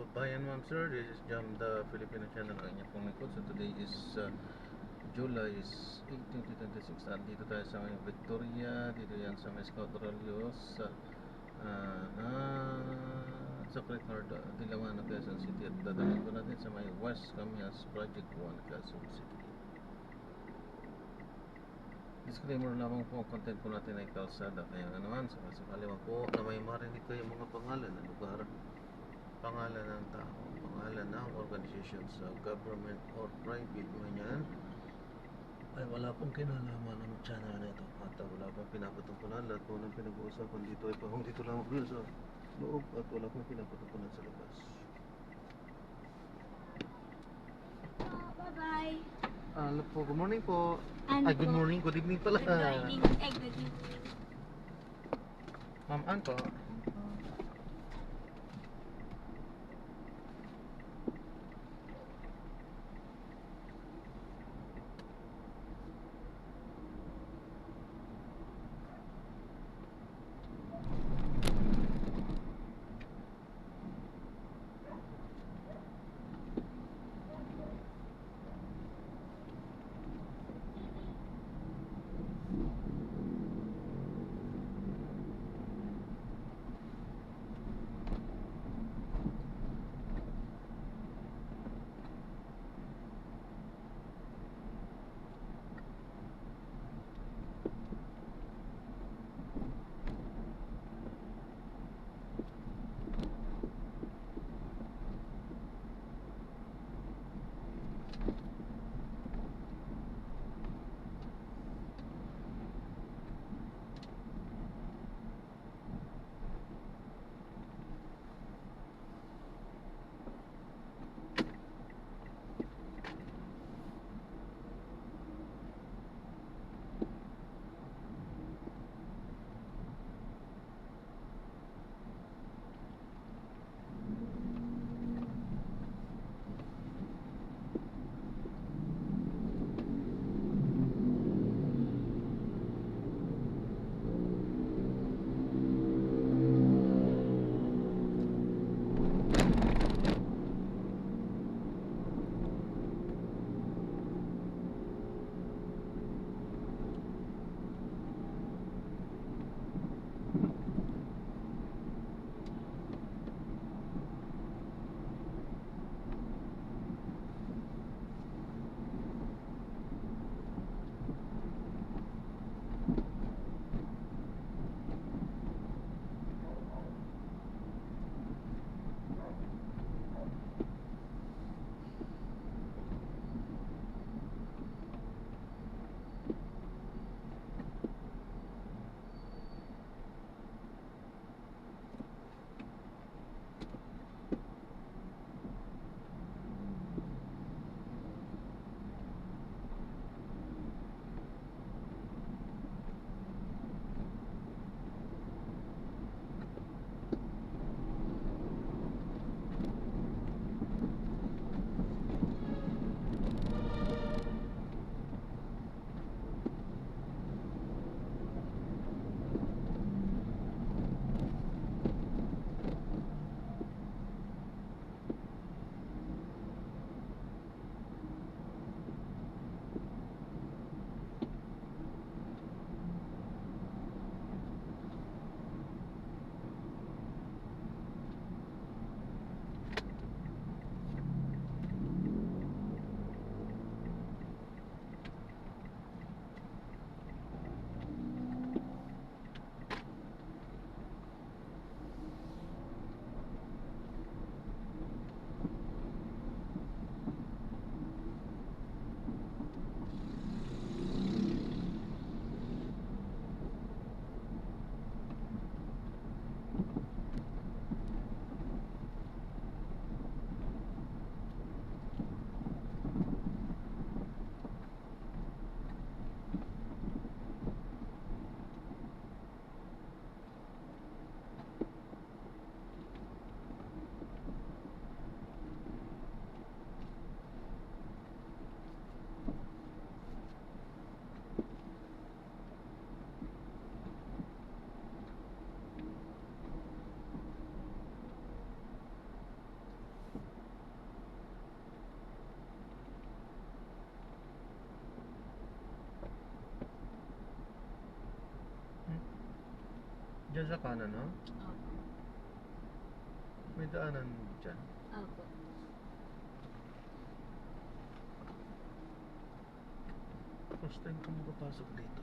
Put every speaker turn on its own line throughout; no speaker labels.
kababayan, ma'am sir. This is Jam, the Filipino channel ang inyong pong likod. So today is July 8, 2026. At dito tayo sa may Victoria. Dito yan sa may Scout Rollos sa Sacred Heart, Dilawan, Quezon City. At dadalhin ko natin sa may West Camias Project 1, Quezon City. Disclaimer lamang po, ang content po natin ay kalsada. Kaya nga naman, sakali man po na may marinig kayo mga pangalan ng lugar, pangalan ng tao, pangalan ng organization sa government or private man yan, ay wala pong kinalaman ng channel na ito. At wala pong pinapatungkulan. Lahat po ng pinag-uusapan dito ay pahong dito lamang po sa loob at wala pong pinapatungkulan sa labas.
Bye-bye.
Hello po, good morning po.
Ano
Ay, good
po?
morning, good evening pala.
Good morning. Good evening.
Ma'am, ano po? Diyan sa kanan, no?
Opo.
May daanan dyan.
Opo.
First time ko makapasok dito.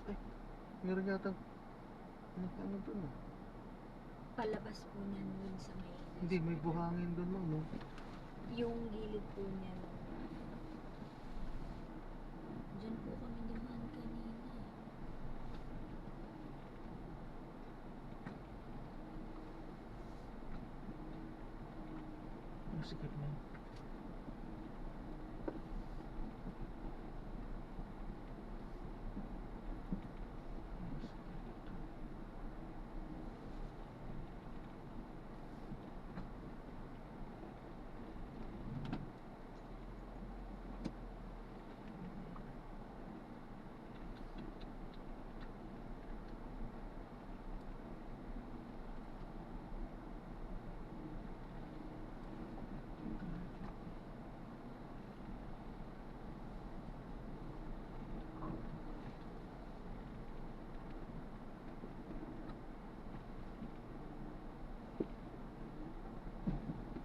Ay, meron yata ano doon, no?
Palabas po niyan dun sa may...
Hindi, may buhangin doon, no?
Yung gilid po niyan. Diyan po kami dumaan kanina.
Masikip na.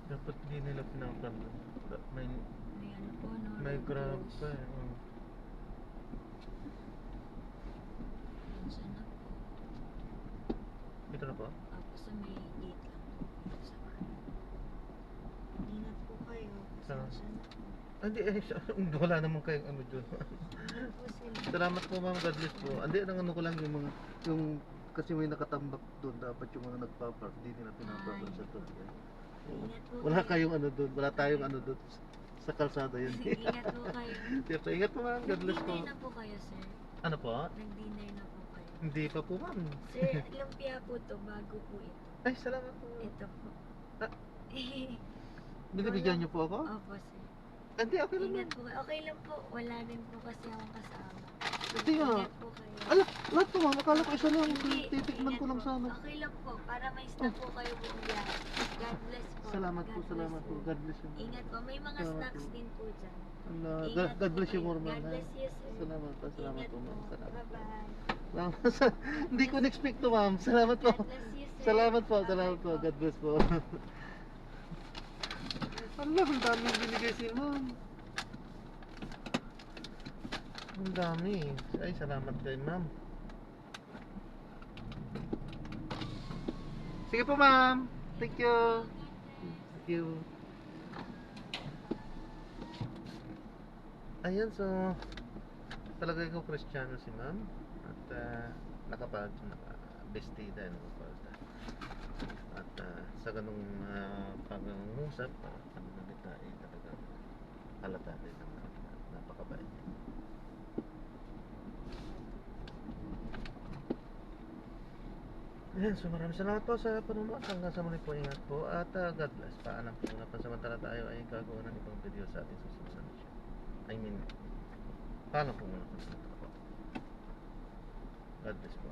Dapat di nila pinapanood. May
May ano po, no?
may
road
grab
close.
pa eh. Oh.
Minsan na po.
Dito na po?
Opo, sa may gate lang po. Sa kanan. Ingat po kayo.
Saan?
Pasensya na po.
Hindi eh, wala naman kayong ano dyan.
Ano po sila?
Salamat po ma'am, God bless po. Hindi, ang ano ko lang yung mga, yung, kasi may nakatambak doon, dapat yung mga nagpapark, hindi nila pinapark sa doon.
Ingat po
Wala
kayo.
kayong ano doon, wala tayong ano doon, sa kalsada yun.
Ingat po kayo.
So, ingat po ma'am, God bless po.
Nag-dinner na po kayo, sir.
Ano po?
Nag-dinner na po kayo.
Hindi pa po ma'am.
Sir, lumpia po to bago po ito.
Ay, salamat po.
Ito po.
Ah. Binibigyan niyo po ako?
Opo, sir.
Hindi, okay lang.
Ingat po kayo. Okay lang po. Wala rin po kasi akong kasama.
Hindi nga.
Ingat po kayo.
Ala, lahat po ma'am, akala ko isa lang.
Hindi,
Titikman ko
ingat
lang
po.
sana.
Okay lang po. Para may stop po kayo buong biyahe. God bless po.
Salamat po,
God
salamat
bless
po. God bless you.
Ingat po. May mga
Salamat
snacks
po.
din po dyan.
Allah,
Ingat
God
po
bless you
kayo.
more ma'am.
God bless you, sir.
Salamat po, salamat
Ingat
po ma'am.
po.
Salamat.
Bye-bye.
Salamat. Hindi ko na-expect to ma'am. Salamat po.
God bless you, sir.
Salamat po,
Bye-bye
salamat po. God bless po. Allah, ang daming binigay si ma'am. Ang dami. Ay, salamat kay ma'am. Sige po ma'am. Thank you. Thank you. Ayan, so talaga ko Kristiyano si ma'am. At naka-bestida, nakapalda. At sa ganung pag-uusap, pananalita ay talagang halata din ng napakabait. Ayan, so maraming salamat po sa panunood. Hanggang sa muli po, ingat po. At God bless. Paalam po na pansamantala tayo ay gagawa ng ibang video sa ating susunod na siya. I mean, paano po muna pansamantala po. God bless po.